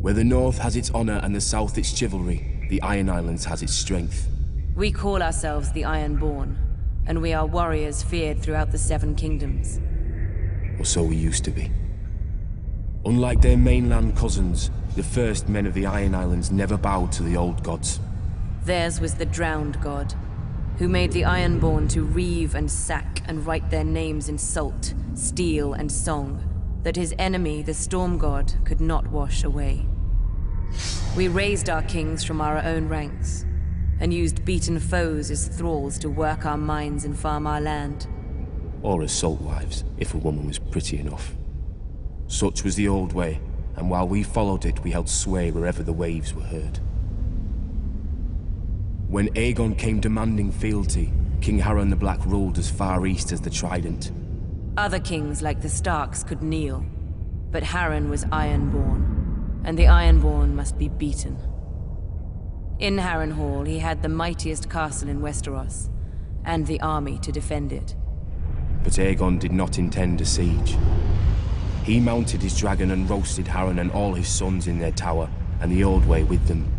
Where the North has its honor and the South its chivalry, the Iron Islands has its strength. We call ourselves the Ironborn, and we are warriors feared throughout the Seven Kingdoms. Or so we used to be. Unlike their mainland cousins, the first men of the Iron Islands never bowed to the old gods. Theirs was the drowned god, who made the Ironborn to reave and sack and write their names in salt, steel, and song, that his enemy, the storm god, could not wash away. We raised our kings from our own ranks, and used beaten foes as thralls to work our mines and farm our land. Or as salt wives, if a woman was pretty enough. Such was the old way, and while we followed it, we held sway wherever the waves were heard. When Aegon came demanding fealty, King Harren the Black ruled as far east as the Trident. Other kings like the Starks could kneel, but Harren was Ironborn, and the Ironborn must be beaten. In Harrenhal, he had the mightiest castle in Westeros, and the army to defend it. But Aegon did not intend a siege. He mounted his dragon and roasted Harren and all his sons in their tower, and the Old Way with them.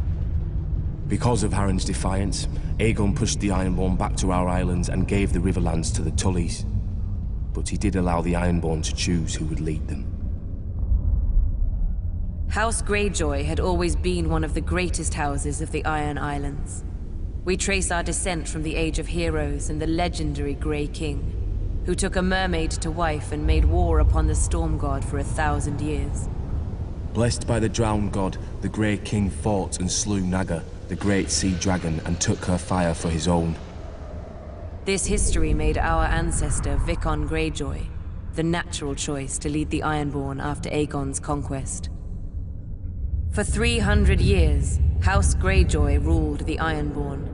Because of Harren's defiance, Aegon pushed the Ironborn back to our islands and gave the Riverlands to the Tullys. But he did allow the Ironborn to choose who would lead them. House Greyjoy had always been one of the greatest houses of the Iron Islands. We trace our descent from the Age of Heroes and the legendary Grey King, who took a mermaid to wife and made war upon the Storm God for 1,000 years. Blessed by the Drowned God, the Grey King fought and slew Naga, the great sea dragon, and took her fire for his own. This history made our ancestor Vicon Greyjoy the natural choice to lead the Ironborn after Aegon's conquest. For 300 years, House Greyjoy ruled the Ironborn.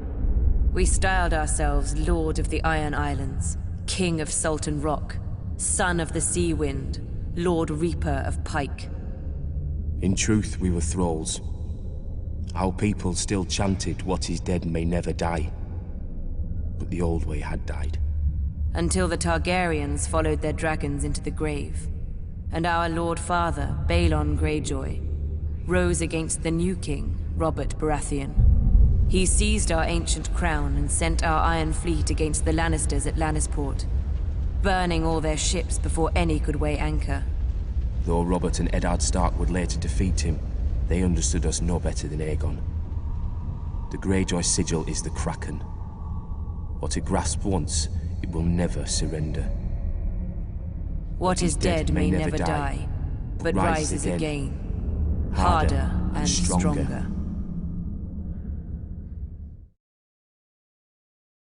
We styled ourselves Lord of the Iron Islands, King of Sultan Rock, Son of the Sea Wind, Lord Reaper of Pike. In truth, we were thralls. Our people still chanted, "What is dead may never die." But the Old Way had died. Until the Targaryens followed their dragons into the grave, and our Lord Father, Balon Greyjoy, rose against the new king, Robert Baratheon. He seized our ancient crown and sent our Iron Fleet against the Lannisters at Lannisport, burning all their ships before any could weigh anchor. Though Robert and Eddard Stark would later defeat him, they understood us no better than Aegon. The Greyjoy sigil is the Kraken. What it grasped once, it will never surrender. What is dead may never die, but rises again, harder and stronger.